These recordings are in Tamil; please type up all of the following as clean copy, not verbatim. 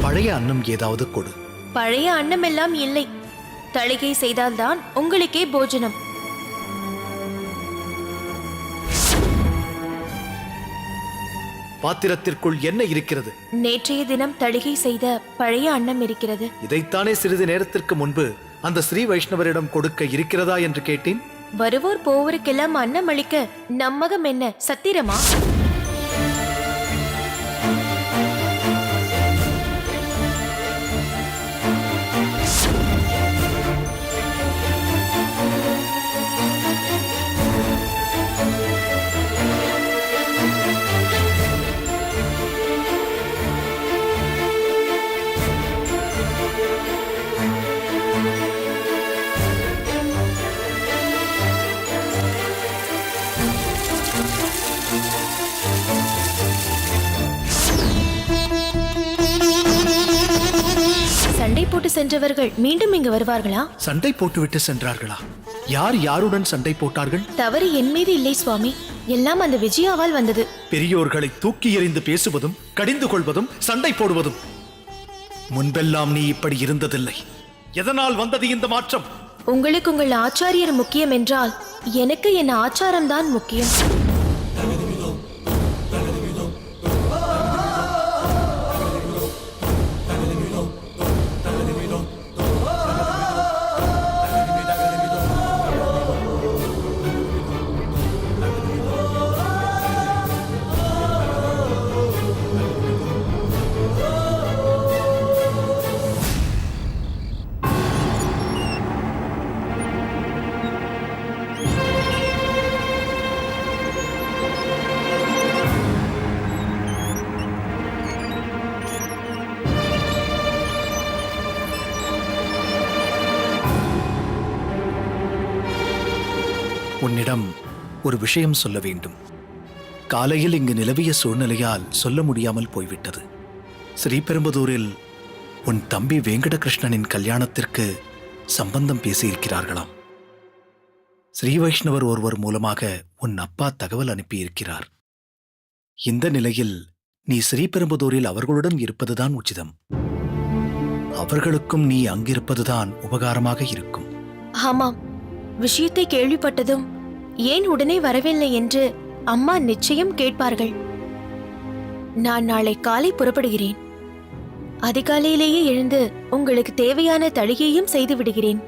பழைய அன்னம் ஏதாவது கொடு. பழைய அன்னம் எல்லாம் இல்லை. தளிகை செய்தால்தான் உங்களுக்கே போஜனம். பாத்திரத்திற்குள் என்ன இருக்கிறது? நேற்றைய தினம் தளிகை செய்த பழைய அன்னம் இருக்கிறது. இதைத்தானே சிறிது நேரத்திற்கு முன்பு அந்த ஸ்ரீ வைஷ்ணவரிடம் கொடுக்க இருக்கிறதா என்று கேட்டேன். வருவோர் போவோருக்கெல்லாம் அன்னம் அளிக்க நம்மகம் என்ன சத்திரமா? சண்டை போட்டு சென்றவர்கள் மீண்டும் இங்கு வருவார்களா? சண்டை போட்டுவிட்டு சென்றார்களா? யார் யாருடன் சண்டை போட்டார்கள்? தவறு என் மீது இல்லை சுவாமி, எல்லாம் அந்த விஜயாவால் வந்தது. பெரியோர்களை தூக்கி எறிந்து பேசுவதும் கடிந்து கொள்வதும் சண்டை போடுவதும். முன்பெல்லாம் நீ இப்படி இருந்ததில்லை. எதனால் வந்தது இந்த மாற்றம்? உங்களுக்கு உங்கள் ஆச்சாரியர் முக்கியம் என்றால் எனக்கு என் ஆச்சாரம்தான் முக்கியம். உன்னிடம் ஒரு விஷயம் சொல்ல வேண்டும். காலையில் இங்கு நிலவிய சூழ்நிலையால் சொல்ல முடியாமல் போய்விட்டது. ஸ்ரீபெரும்புதூரில் உன் தம்பி வெங்கடகிருஷ்ணனின் கல்யாணத்திற்கு சம்பந்தம் பேசியிருக்கிறார்களாம். ஸ்ரீ வைஷ்ணவர் ஒருவர் மூலமாக உன் அப்பா தகவல் அனுப்பியிருக்கிறார். இந்த நிலையில் நீ ஸ்ரீபெரும்புதூரில் அவர்களுடன் இருப்பதுதான் உச்சிதம். அவர்களுக்கும் நீ அங்கிருப்பதுதான் உபகாரமாக இருக்கும். ஆமாம், விஷயத்தை கேள்விப்பட்டதும் ஏன் உடனே வரவில்லை என்று அம்மா நிச்சயம் கேட்பார்கள். நான் நாளை காலை புறப்படுகிறேன். அதிகாலையிலேயே எழுந்து உங்களுக்கு தேவையான தளிகையும் செய்து விடுகிறேன்.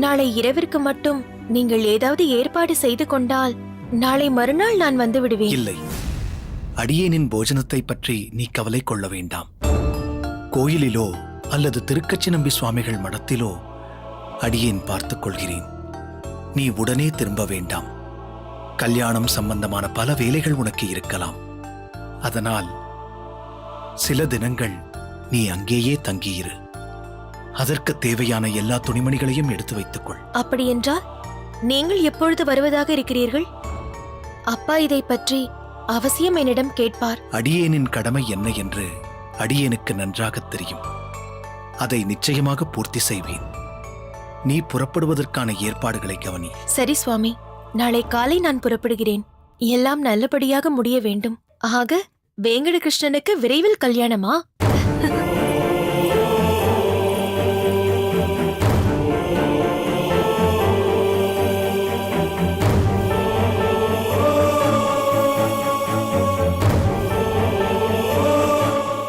நாளை இரவிற்கு மட்டும் நீங்கள் ஏதாவது ஏற்பாடு செய்து கொண்டால் நாளை மறுநாள் நான் வந்து விடுவேன். இல்லை, அடியேனின் போஜனத்தை பற்றி நீ கவலை கொள்ள வேண்டாம். கோயிலிலோ அல்லது திருக்கச்சிநம்பி சுவாமிகள் மடத்திலோ அடியேன் பார்த்துக் கொள்கிறேன். நீ உடனே திரும்ப வேண்டாம். கல்யாணம் சம்பந்தமான பல வேலைகள் உனக்கு இருக்கலாம். அதனால் சில தினங்கள் நீ அங்கேயே தங்கியிரு. அதற்கு தேவையான எல்லா துணிமணிகளையும் எடுத்து வைத்துக்கொள். அப்படியென்றால் நீங்கள் எப்பொழுது வருவதாக இருக்கிறீர்கள்? அப்பா இதை பற்றி அவசியம் என்னிடம் கேட்பார். அடியேனின் கடமை என்ன என்று அடியேனுக்கு நன்றாக தெரியும். அதை நிச்சயமாக பூர்த்தி செய்வேன். நீ புறப்படுவதற்கான ஏற்பாடுகளை கவனி. சரி சுவாமி, நாளை காலை நான் புறப்படுகிறேன். எல்லாம் நல்லபடியாக முடிய வேண்டும். ஆக வேங்கடகிருஷ்ணனுக்கு விரைவில் கல்யாணமா?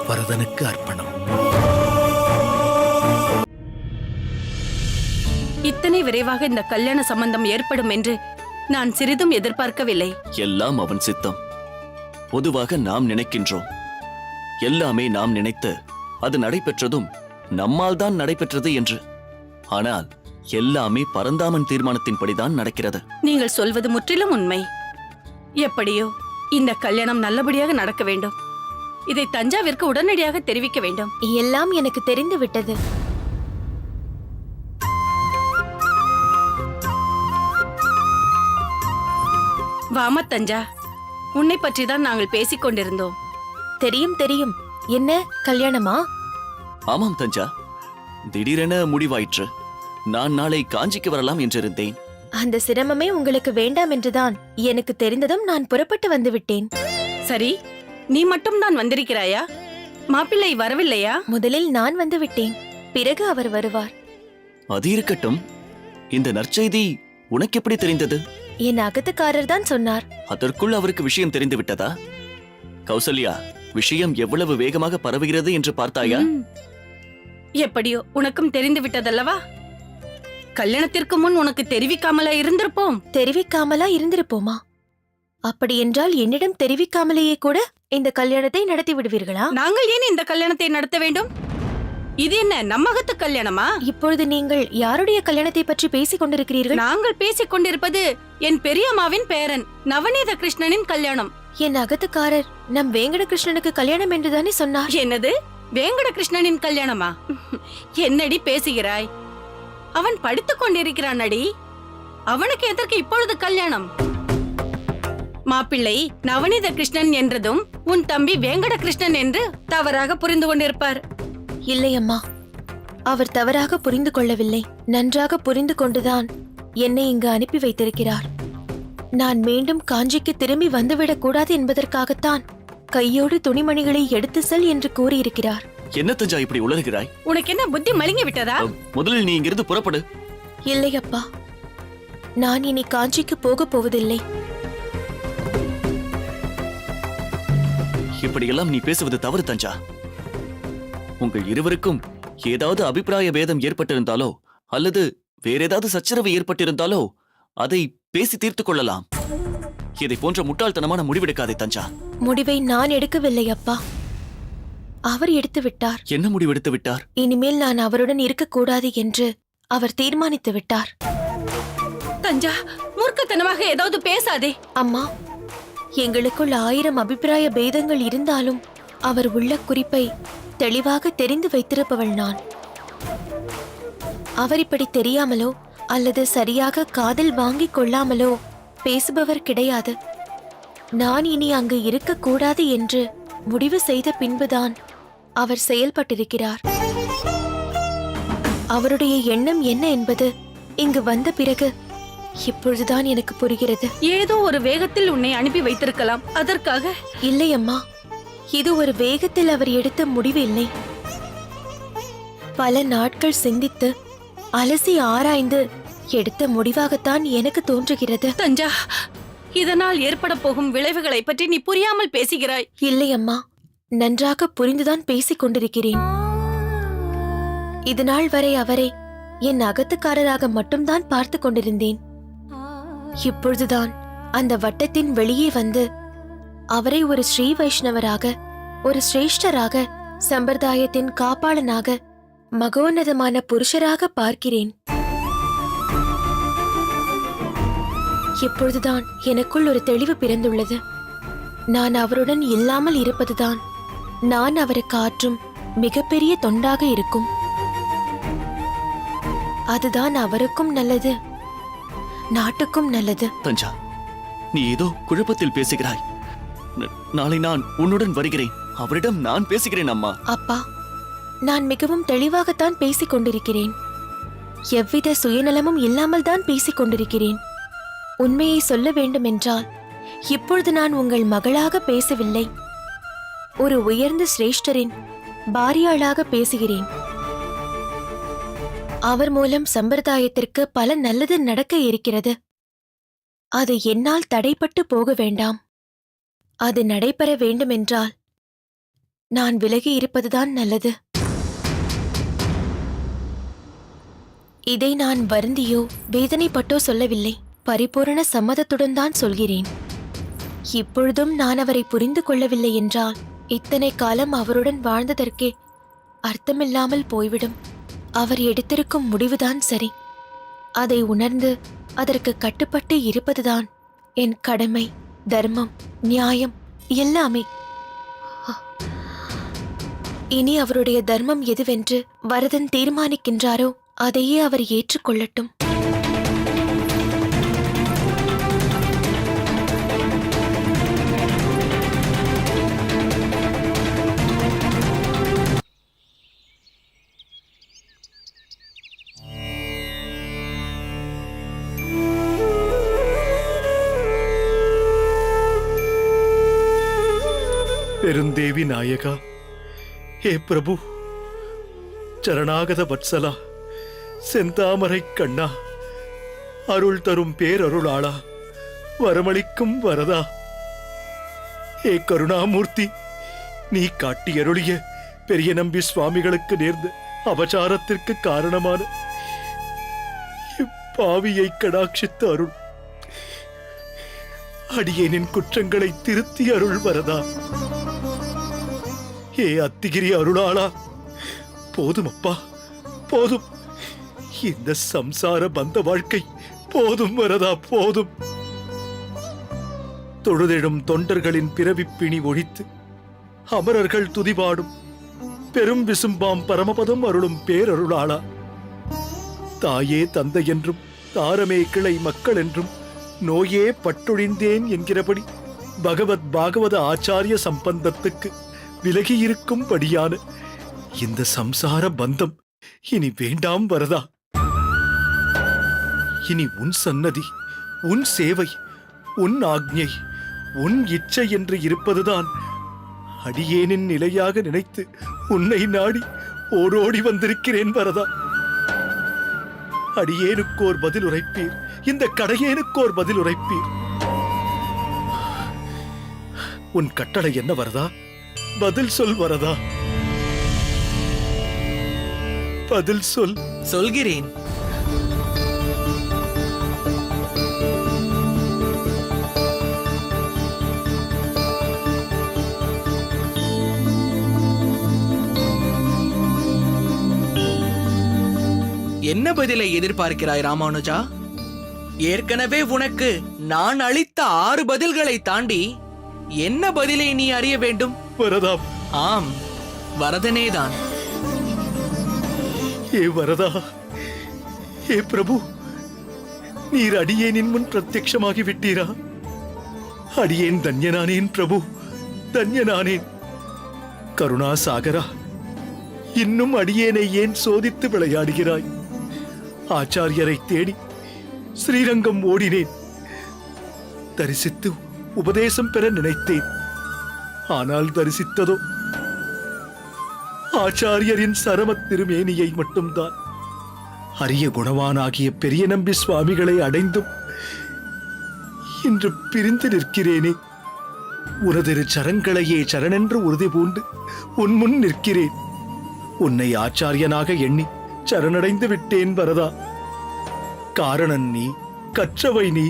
வரதனுக்கு அர்ப்பணம். இத்தனை விரைவாக இந்த கல்யாண சம்பந்தம் ஏற்படும் என்று நான் சிறிதும் எதிர்பார்க்கவில்லை. எல்லாம் அவன் சித்தம். பொதுவாக நாம் நினைக்கின்றோம். எல்லாமே நாம் நினைத்து அது நடைபெற்றதும் நம்மால் தான் நடைபெற்றது என்று. ஆனால் எல்லாமே பரந்தாமன் தீர்மானத்தின்படிதான் நடக்கிறது. நீங்கள் சொல்வது முற்றிலும் உண்மை. எப்படியோ இந்த கல்யாணம் நல்லபடியாக நடக்க வேண்டும். இதை தஞ்சாவிற்கு உடனடியாக தெரிவிக்க வேண்டும். எல்லாம் எனக்கு தெரிந்து விட்டது. வாமா தஞ்சா, உன்னை பற்றிதான் நாங்கள் பேசிக் கொண்டிருந்தோம். தெரியும் தெரியும். என்ன கல்யாணமா? ஆமாம் தஞ்சா, திடீரென முடிவாயிற்று. நான் நாளை காஞ்சிக்கு வரலாம் என்றிருந்தேன். அந்த சிரமமே உங்களுக்கு வேண்டாம் என்றுதான் எனக்கு தெரிந்ததும் நான் புறப்பட்டு வந்து விட்டேன். சரி, நீ மட்டும் தான் வந்திருக்கிறாயா? மாப்பிள்ளை வரவில்லையா? முதலில் நான் வந்து விட்டேன், பிறகு அவர் வருவார். அது இருக்கட்டும், இந்த நற்செய்தி உனக்கு எப்படி தெரிந்தது? என் அகத்துக்காரர் தான் சொன்னார். அதற்குள் அவருக்கு விஷயம் தெரிந்து விட்டதா? கௌசல்யா, விஷயம் எவ்வளவு வேகமாக பரவுகிறது என்று பார்த்தாயா? ம். எப்படியோ உனக்கும் தெரிந்து விட்டதல்லவா? கல்யாணத்திற்கு முன் உனக்கு தெரிவிக்காமலா இருந்திருப்போம். தெரிவிக்காமலா இருந்திருப்போமா? அப்படியென்றால் என்னிடம் தெரிவிக்காமலேயே கூட இந்த கல்யாணத்தை நடத்தி விடுவீர்களா? நாங்கள் ஏன் இந்த கல்யாணத்தை நடத்த வேண்டும்? இது என்ன நம்மகத்து கல்யாணமா? இப்பொழுது நீங்கள் யாருடைய கல்யாணத்தை பற்றி பேசிக் கொண்டிருக்கிறீர்கள்? நாங்கள் பேசிக் கொண்டிருப்பது என் பெரியம்மாவின் பேரன் நவநீத கிருஷ்ணனின் கல்யாணம். என் அகத்துக்காரர் நம் வேங்கட கிருஷ்ணனுக்கு கல்யாணம் என்றுதானே சொன்னார். என்னது, வேங்கட கிருஷ்ணனின் கல்யாணமா? என்னடி பேசுகிறாய்? அவன் படித்துக் கொண்டிருக்கிறான் அடி. அவனுக்கு எதற்கு இப்பொழுது கல்யாணம்? மாப்பிள்ளை நவநீத கிருஷ்ணன் என்றதும் உன் தம்பி வேங்கட கிருஷ்ணன் என்று தவறாக புரிந்து கொண்டிருப்பார். இல்லை அம்மா, அவர் தவறாக புரிந்து கொள்ளவில்லை. நன்றாக புரிந்து கொண்டுதான் என்னை இங்கு அனுப்பி வைத்திருக்கிறார். நான் மீண்டும் காஞ்சிக்கு திரும்பி வந்துவிடக் கூடாது என்பதற்காகத்தான் கையோடு துணிமணிகளை எடுத்து செல் என்று கூறியிருக்கிறார். என்ன தஞ்சா இப்படி உளறுகிறாய்? உனக்கு என்ன புத்தி மழுங்கி விட்டதா? முதலில் நீ இங்கிருந்து புறப்படு. இல்லை அப்பா, நான் இனி காஞ்சிக்கு போகப் போவதில்லை. இப்படியெல்லாம் நீ பேசுவது தவறு தஞ்சா. உங்கள் இருவருக்கும் ஏதாவது அபிப்பிராய பேதம் ஏற்பட்டிருந்தாலோ அல்லது வேற ஏதாவது சச்சரவு ஏற்பட்டிருந்தாலோ அதை பேசி தீர்த்துக் கொள்ளலாம். இதை போன்ற முட்டாள்தனமான முடிவெடுக்காதே தஞ்சா. முடிவை நான் எடுக்கவில்லை அப்பா, அவர் எடுத்து விட்டார். என்ன முடிவெடுத்து விட்டார்? இனிமேல் நான் அவருடன் இருக்கக்கூடாது என்று அவர் தீர்மானித்து விட்டார். தஞ்சா, மூர்க்கத்தனமாக ஏதாவது பேசாதே. அம்மா, எங்களுக்குள் 1000 அபிப்பிராய பேதங்கள் இருந்தாலும் அவர் உள்ள குறிப்பை தெளிவாக தெரிந்து வைத்திருப்பவள் நான். அவர் இப்படி தெரியாமலோ அல்லது சரியாக காதில் வாங்கிக் கொள்ளாமலோ பேசுபவர் கிடையாது. நான் இனி அங்கு இருக்கக்கூடாது என்று முடிவு செய்த பின்புதான் அவர் செயல்பட்டிருக்கிறார். அவருடைய எண்ணம் என்ன என்பது இங்கு வந்த பிறகு இப்பொழுதுதான் எனக்கு புரிகிறது. ஏதோ ஒரு வேகத்தில் உன்னை அனுப்பி வைத்திருக்கலாம், அதற்காக. இல்லை அம்மா, இது ஒரு வேகத்தில் அவர் எடுத்த முடிவு இல்லை. பல நாட்கள் சிந்தித்து அலசி ஆராய்ந்து எடுத்த முடிவாகத்தான் எனக்கு தோன்றுகிறது. தஞ்சா, இதனால் ஏற்பட போகும் விளைவுகளை பற்றி நீ புரியாமல் பேசுகிறாய். இல்லை அம்மா, நன்றாக புரிந்துதான் பேசிக் கொண்டிருக்கிறேன். இதுநாள் வரை அவரை என் அகத்துக்காரராக மட்டும்தான் பார்த்து கொண்டிருந்தேன். இப்பொழுதுதான் அந்த வட்டத்தின் வெளியே வந்து அவரை ஒரு ஸ்ரீ வைஷ்ணவராக, ஒரு சிரேஷ்டராக, சம்பிரதாயத்தின் காப்பாளனாக, மகோன்னதமான புருஷராக பார்க்கிறேன். இப்பொழுதுதான் எனக்குள் ஒரு தெளிவு பிறந்துள்ளது. நான் அவருடன் இல்லாமல் இருப்பதுதான் நான் அவருக்கு ஆற்றும் மிகப்பெரிய தொண்டாக இருக்கும். அதுதான் அவருக்கும் நல்லது, நாட்டுக்கும் நல்லது. தஞ்சா, நீ ஏதோ குழப்பத்தில் பேசுகிறாய். நாளை நான் உன்னுடன் வருகிறேன். அவரிடம் நான் பேசுகிறேன். அம்மா, அப்பா, நான் மிகவும் தெளிவாகத்தான் பேசிக் கொண்டிருக்கிறேன். எவ்வித சுயநலமும் இல்லாமல் தான் பேசிக் கொண்டிருக்கிறேன். உண்மையை சொல்ல வேண்டுமென்றால் இப்பொழுது நான் உங்கள் மகளாக பேசவில்லை, ஒரு உயர்ந்த சிரேஷ்டரின் பாரியாளாக பேசுகிறேன். அவர் மூலம் சம்பிரதாயத்திற்கு பல நல்லது நடக்க இருக்கிறது. அது என்னால் தடைப்பட்டு போக வேண்டாம். அது நடைபெற வேண்டுமென்றால் நான் விலகி இருப்பதுதான் நல்லது. இதை நான் வருந்தியோ வேதனைப்பட்டோ சொல்லவில்லை, பரிபூரண சம்மதத்துடன் தான் சொல்கிறேன். இப்பொழுதும் நான் அவரை புரிந்து கொள்ளவில்லை என்றால் இத்தனை காலம் அவருடன் வாழ்ந்ததற்கே அர்த்தமில்லாமல் போய்விடும். அவர் எடுத்திருக்கும் முடிவுதான் சரி. அதை உணர்ந்து அதற்கு கட்டுப்பட்டு இருப்பதுதான் என் கடமை, தர்மம், நியாயம் எல்லாமே. இனி அவருடைய தர்மம் எதுவென்று வரதன் தீர்மானிக்கின்றாரோ அதையே அவர் ஏற்றுக்கொள்ளட்டும். பெருந்தேவி நாயகா, ஹே பிரபு, சரணாகத வத்சலா, செந்தாமரை கண்ணா, அருள் தரும் பேரருளாளா, வரமளிக்கும் வரதா, ஹே கருணாமூர்த்தி, நீ காட்டியருளிய பெரிய நம்பி சுவாமிகளுக்கு நேர்ந்த அபசாரத்திற்கு காரணமான பாவியை கடாட்சித்து அருள். அடியேனின் குற்றங்களை திருத்தி அருள் வரதா. ஏ அத்திகிரி அருளாளா, போதும் அப்பா, போதும். இந்த சம்சார பந்த வாழ்க்கை போதும் வரதா, போதும். தொழுதெழும் தொண்டர்களின் பிறவிப்பிணி ஒழித்து அமரர்கள் துதிபாடும் பெரும் விசும்பாம் பரமபதம் அருளும் பேரருளாளா, தாயே தந்தை என்றும் தாரமே கிளை மக்கள் என்றும் நோயே பட்டொழிந்தேன் என்கிறபடி பகவத் பாகவத ஆச்சாரிய சம்பந்தத்துக்கு விலகியிருக்கும்படியான இந்த சம்சார பந்தம் இனி வேண்டாம் வரதா. இனி உன் சன்னதி, உன் சேவை, உன் ஆக்ஞை, உன் இச்சை என்று இருப்பதுதான் அடியேனின் நிலையாக நினைத்து உன்னை நாடி ஓடோடி வந்திருக்கிறேன் வரதா. அடியேனுக்கோர் பதில் உரைப்பீர், இந்த கடையேனுக்கோர் பதில் உரைப்பீர். உன் கட்டளை என்ன வரதா? பதில் சொல் வரதா, பதில் சொல். சொல்கிறேன். என்ன பதிலை எதிர்பார்க்கிறாய் ராமானுஜா? ஏற்கனவே உனக்கு நான் அளித்த 6 பதில்களை தாண்டி என்ன பதிலை நீ அறிய வேண்டும்? வரதா. ஆம், வரதனேதான். ஏ வரதா, ஏ பிரபு, நீர் அடியேனின் முன் பிரத்யட்சமாகி விட்டீரா? அடியேன் தன்யனானேன் பிரபு, தன்யனானேன். கருணாசாகரா, இன்னும் அடியேனை ஏன் சோதித்து விளையாடுகிறாய்? ஆச்சாரியரை தேடி ஸ்ரீரங்கம் ஓடினேன், தரிசித்து உபதேசம் பெற நினைத்தேன். ஆனால் தரிசித்ததோ ஆச்சாரியரின் சரமத் திருமேனியை மட்டும்தான். அரிய குணவானாகிய பெரிய நம்பி சுவாமிகளை அடைந்தும் இன்று பிரிந்து நிற்கிறேனே. உனதிரு சரங்களையே சரணென்று உறுதி பூண்டு உன் முன் நிற்கிறேன். உன்னை ஆச்சாரியனாக எண்ணி சரணடைந்து விட்டேன் வரதா. காரணன் நீ, கற்றவை நீ,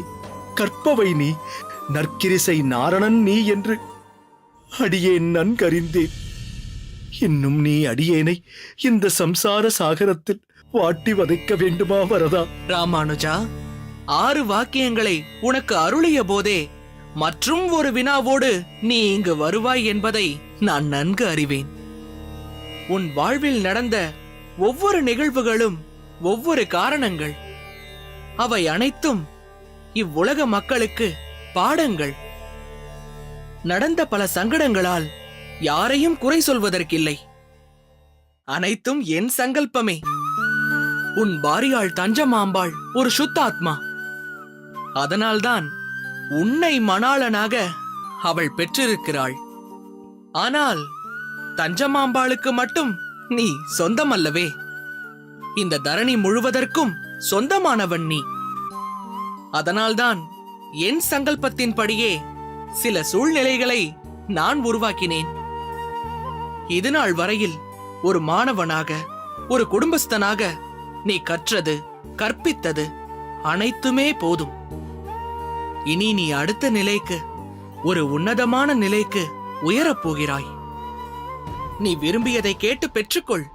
கற்பவை நீ, நற்கிரிசை நாரணன் நீ என்று அடியேன் நன்கறிந்தேன். இன்னும் நீ அடியேனை இந்த சம்சார சாகரத்தில் வாட்டி வதைக்க வேண்டுமா வரதா? ராமானுஜா, 6 வாக்கியங்களை உனக்கு அருளிய போதே மற்றும் ஒரு வினாவோடு நீ இங்கு வருவாய் என்பதை நான் நன்கு அறிவேன். உன் வாழ்வில் நடந்த ஒவ்வொரு நிகழ்வுகளும் ஒவ்வொரு காரணங்கள். அவை அனைத்தும் இவ்வுலக மக்களுக்கு பாடங்கள். நடந்த பல சங்கடங்களால் யாரையும் குறை சொல்வதற்கில்லை. அனைத்தும் என் சங்கல்பமே. உன் பாரியாள் தஞ்சமாம்பாள் ஒரு சுத்தாத்மா. அதனால்தான் உன்னை மணாளனாக அவள் பெற்றிருக்கிறாள். ஆனால் தஞ்சமாம்பாளுக்கு மட்டும் நீ சொந்தமல்லவே. இந்த தரணி முழுவதற்கும் சொந்தமானவன் நீ. அதனால்தான் என் சங்கல்பத்தின்படியே சில சூழ்நிலைகளை நான் உருவாக்கினேன். இதுநாள் வரையில் ஒரு மாணவனாக, ஒரு குடும்பஸ்தனாக நீ கற்றது, கற்பித்தது அனைத்துமே போதும். இனி நீ அடுத்த நிலைக்கு, ஒரு உன்னதமான நிலைக்கு உயரப் போகிறாய். நீ விரும்பியதை கேட்டு பெற்றுக்கொள்.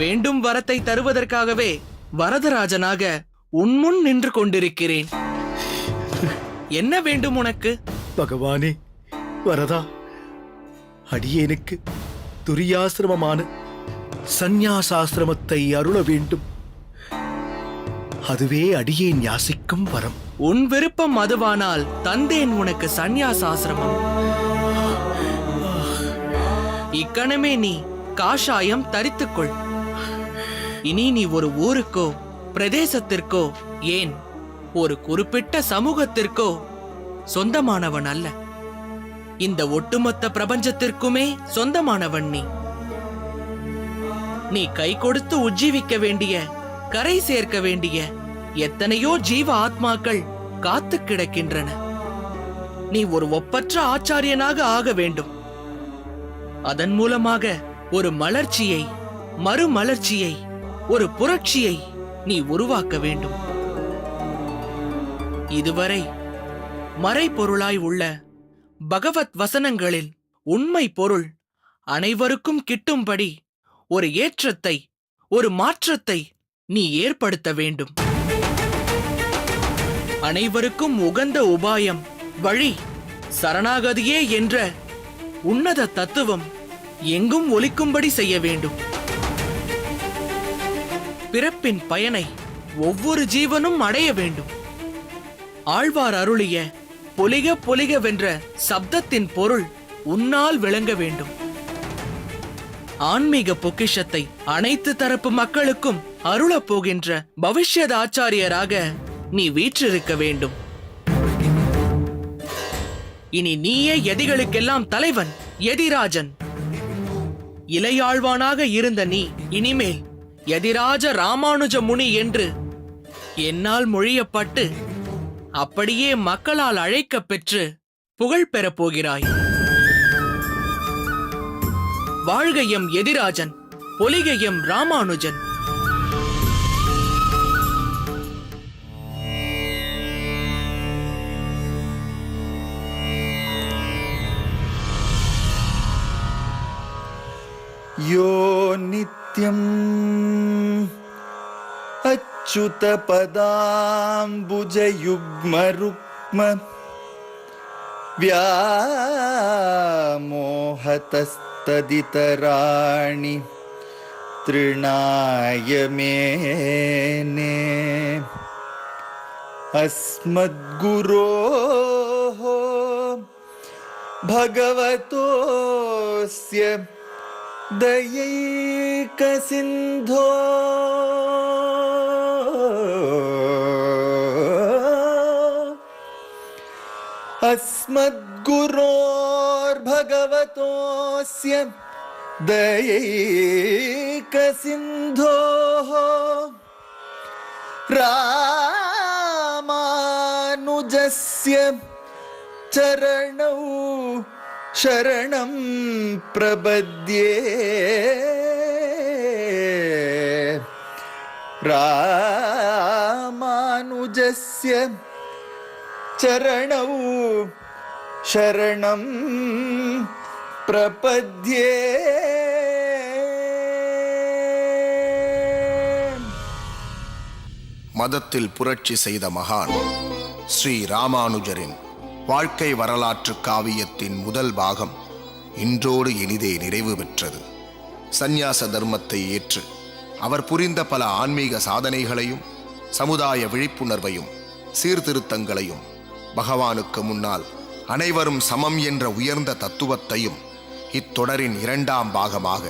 வேண்டும் வரத்தை தருவதற்காகவே வரதராஜனாக உன்முன் நின்று கொண்டிருக்கிறேன். என்ன வேண்டும் உனக்கு? பகவானே, வரதா, அடியேனுக்கு துரியாசிரமமான சந்நியாசாசிரமத்தை அருள வேண்டும். அதுவே அடியேன் யாசிக்கும் வரம். உன் விருப்பம் அதுவானால் தந்தேன் உனக்கு சந்நியாசாசிரமம். இக்கணமே நீ காஷாயம் தரித்துக்கொள். இனி நீ ஒரு ஊருக்கோ பிரதேசத்திற்கோ, ஏன் ஒரு குறிப்பிட்ட சமூகத்திற்கோ சொந்தமானவன் அல்ல. இந்த ஒட்டுமொத்த பிரபஞ்சத்திற்குமே சொந்தமானவன் நீ. நீ கை கொடுத்து உஜ்ஜீவிக்க வேண்டிய, கரை சேர்க்க வேண்டிய எத்தனையோ ஜீவ ஆத்மாக்கள் காத்து கிடக்கின்றன. நீ ஒரு ஒப்பற்ற ஆச்சாரியனாக ஆக வேண்டும். அதன் மூலமாக ஒரு மலர்ச்சியை, மறுமலர்ச்சியை, ஒரு புரட்சியை நீ உருவாக்க வேண்டும். இதுவரை மறைபொருளாய் உள்ள பகவத் வசனங்களில் உண்மை பொருள் அனைவருக்கும் கிட்டும்படி ஒரு ஏற்றத்தை, ஒரு மாற்றத்தை நீ ஏற்படுத்த வேண்டும். அனைவருக்கும் உகந்த உபாயம், வழி, சரணாகதியே என்ற உன்னத தத்துவம் எங்கும் ஒலிக்கும்படி செய்ய வேண்டும். பிறப்பின் பயனை ஒவ்வொரு ஜீவனும் அடைய வேண்டும். ஆழ்வார் அருளிய பொலிக பொலிகவென்ற சப்தத்தின் பொருள் உன்னால் விளங்க வேண்டும். ஆன்மீக பொக்கிஷத்தை அனைத்து தரப்பு மக்களுக்கும் அருளப் போகின்ற பவிஷ்யத் ஆச்சாரியராக நீ வீற்றிருக்க வேண்டும். இனி நீயே எதிகளுக்கெல்லாம் தலைவன், எதிராஜன். இளையாழ்வானாக இருந்த நீ இனிமேல் எதிராஜ ராமானுஜ முனி என்று என்னால் மொழியப்பட்டு அப்படியே மக்களால் அழைக்கப் பெற்று புகழ் பெறப் போகிறாய். வாழ்க எம் எதிராஜன், பொலிக எம் ராமானுஜன். यो नित्यम् अच्युतपदाम्बुजयुग्मरुक्म व्यामोहतस्तदितराणि तृणाय मेने अस्मद्गुरोः भगवतोऽस्य दयैकसिन्धो अस्मद्गुरोर्भगवतोऽस्य दयैकसिन्धोः रामानुजस्य चरणौ शरणं प्रपद्ये रामानुजस्य चरणौ शरणं प्रपद्ये. மதத்தில் புரட்சி செய்த மகான் ஸ்ரீ ராமானுஜரின் வாழ்க்கை வரலாற்று காவியத்தின் முதல் பாகம் இன்றோடு இனிதே நிறைவு பெற்றது. சந்நியாச தர்மத்தை ஏற்று அவர் புரிந்த பல ஆன்மீக சாதனைகளையும் சமுதாய விழிப்புணர்வையும் சீர்திருத்தங்களையும் பகவானுக்கு முன்னால் அனைவரும் சமம் என்ற உயர்ந்த தத்துவத்தையும் இத்தொடரின் இரண்டாம் பாகமாக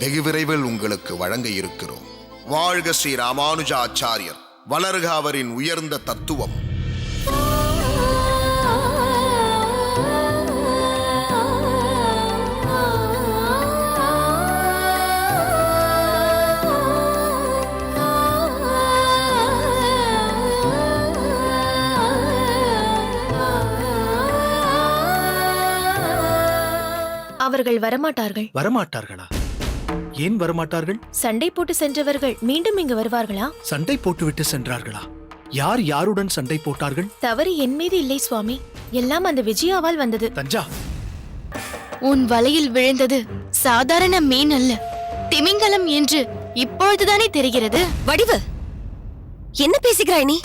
வெகு விரைவில் உங்களுக்கு வழங்க இருக்கிறோம். வாழ்க ஸ்ரீ ராமானுஜ ஆச்சாரியர், வளர்க அவரின் உயர்ந்த தத்துவம். அவர்கள் வரமாட்டார்கள். வரமாட்டார்களா? ஏன் வரமாட்டார்கள்? சண்டை போட்டு சென்றவர்கள் மீண்டும் இங்கு வருவார்களா? சண்டை போட்டுவிட்டு சென்றார்களா? யார் யாருடன் சண்டை போட்டார்கள்? தவறு என் மீது இல்லை சுவாமி, எல்லாம் அந்த விஜயாவால் வந்தது. தஞ்சா, உன் வலையில் விழுந்தது சாதாரண மீன் அல்ல, திமிங்கலம் என்று இப்பொழுதுதானே தெரிகிறது. வடிவு, என்ன பேசுகிறாய் நீ?